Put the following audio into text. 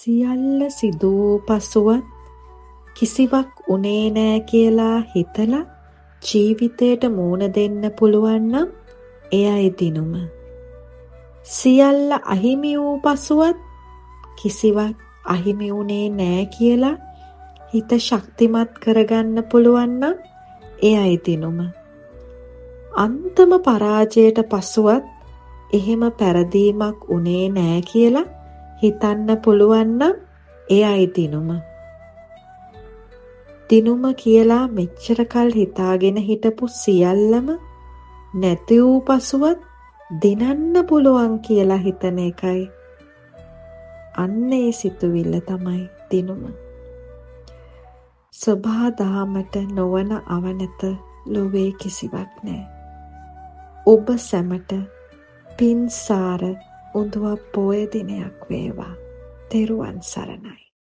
සියල්ල සිදු වූ පසුවත් කිසිවක් උනේ නෑ කියලා හිතලා ජීවිතයට මූණ දෙන්න පුළුවන් නම් එයයි දිනුම. සියල්ල අහිමි වූ පසුවත් කිසිවක් අහිමි වුණේ නෑ කියලා හිත ශක්තිමත් කරගන්න පුළුවන් නම් එයයි දිනුම. අන්තම පරාජයට පසුවත් එහෙම පැරදීමක් උනේ නෑ කියලා හිතන්න පුළුවන් නම් එයයි දිනුම. දිනුම කියලා මෙච්චර කල් හිතාගෙන හිටපු සියල්ලම නැති වූ පසුවත් දිනන්න පුළුවන් කියලා හිතන එකයි. අන්න ඒ සිතුවිල්ල තමයි දිනුම. සබහා දහමට නොවන අවනත ලොවේ කිසිවක් නෑ. ඔබ සැමට පින්සාර උඳුවප් පෝය දිනයක් වේවා. තෙරුවන් සරණයි.